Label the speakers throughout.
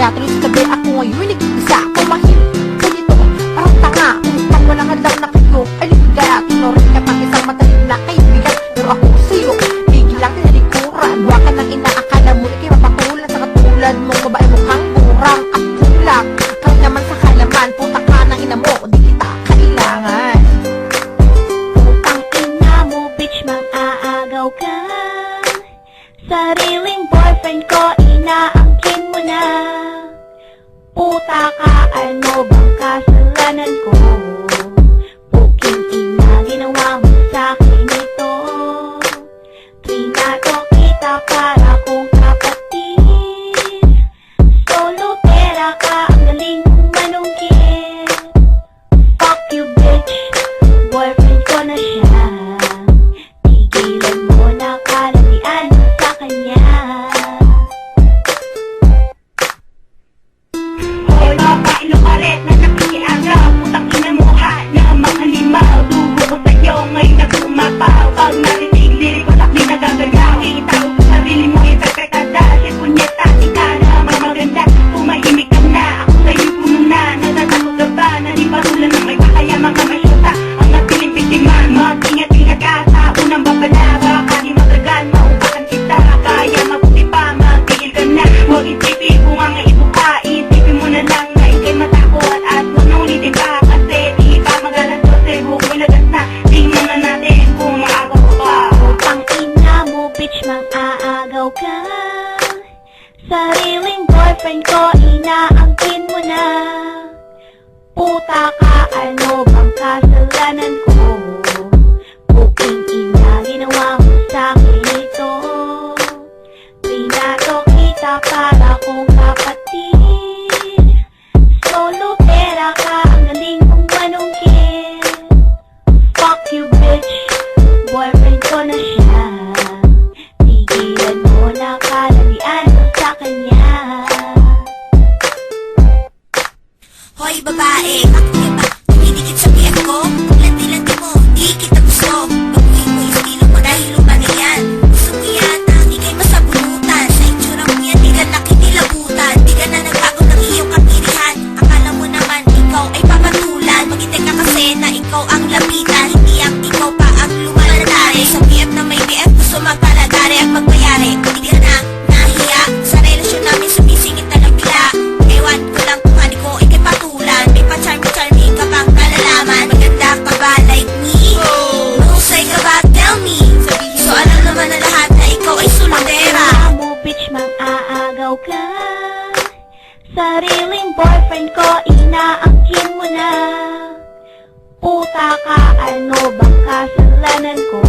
Speaker 1: kaya tuloy sa tabi ako ngayon nag-isa. Pumahimik sa dito, parang tanga. Upang walang hadlang na kayo ay ligaya. Tunurin ka pang isang matalim na kaibigan. Pero ako sa'yo, higil lang tinalikuran. Huwag ka nang inaakala mo ikay mapakulan sa katulad mong babae mukhang burang at tulak. Kaya naman sa kalaman, puta ka ng ina mo, di kita kailangan.
Speaker 2: Putang ina mo, bitch, mang-aagaw ka. Sariling boyfriend ko, inaangkin mo na. Puta ka, ano bang kasalanan ko? Puking ina, ginawa mo sa'kin ito. Trinato kita para kong kapatid. Solo pera ka, ang galing mong manungkit. Fuck you, bitch, boyfriend ko na siya. Tigilan mo na kalatian sa kanya.
Speaker 3: Hoy baba, inukaret na nakikiagaw. Putang ina mo ha, na mga halimaw. Dugo ko sa'yo, ngayon na tumapaw. Pag narinig, lirik ko sakli na gagalaw. Itawag sa sarili mo, ipepekada. Si punyeta, di ka na maganda. Tumahimik ka na, ako sa'yo puno na. Natatakot ka ba, na di parulan ng may pakaya mga masyuta. Ang natiling biktima, mag-ingat-ingat ka sa unang babala. Baka di matragan, maupakan kita. Kaya mabuti pa, magtigil ka na. Huwag isipin kung ang ito ka. Isipin mo na lang na ikay matakot. At huwag na ulitin pa, kasi di pa magalas ko. Sebo ko'y lagas na, tingnan na natin kung maagaw ko pa.
Speaker 2: Putang ina mo, bitch, mang-aagaw ka. Sariling boyfriend ko, inaangkin mo na. Puta ka, ano bang kasalanan ko? Puking ina, ginawa mo sa'kin ito. Trinato kita para kong kapatid. Solo pera ka, ang galing mong manungkit. Fuck you, bitch, boyfriend ko na siya. Tigilan mo na kalalian sa kanya.
Speaker 4: Hoy babae, bakit ka ba tumidikit sa biyak ko? Kung landi-landi mo, di kita gusto. Baguhin mo yung estilo mo dahil lumani yan. Gusto mo yata, di kayo masabunutan. Sa itsura mo yan, di ka nakinilabutan. Di ka na nagbago ng iyong katirihan. Akala mo naman, ikaw ay papatulan. Maghintay ka kasi na ikaw ang lapitan. Hindi ang ikaw pa ang lumalantari. Sa BF na may BF, gusto magpalagari at magmayari. Hindi ka na nahiya sa relasyon namin, sumisingit na ng bila. Ewan ko lang kung ano ko ikay patulan. May pa-charming ka bang nalalaman? Maganda ka ba like me? Mahusay ka ba? Tell me. So alam naman na lahat na ikaw ay sulundera.
Speaker 2: Ina mo, bitch, mang-aagaw ka. Sariling boyfriend ko, inaangkin mo na. Puta ka, ano bang kasalanan ko?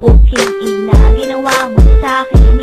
Speaker 2: Puking ina, ginawa mo sa'kin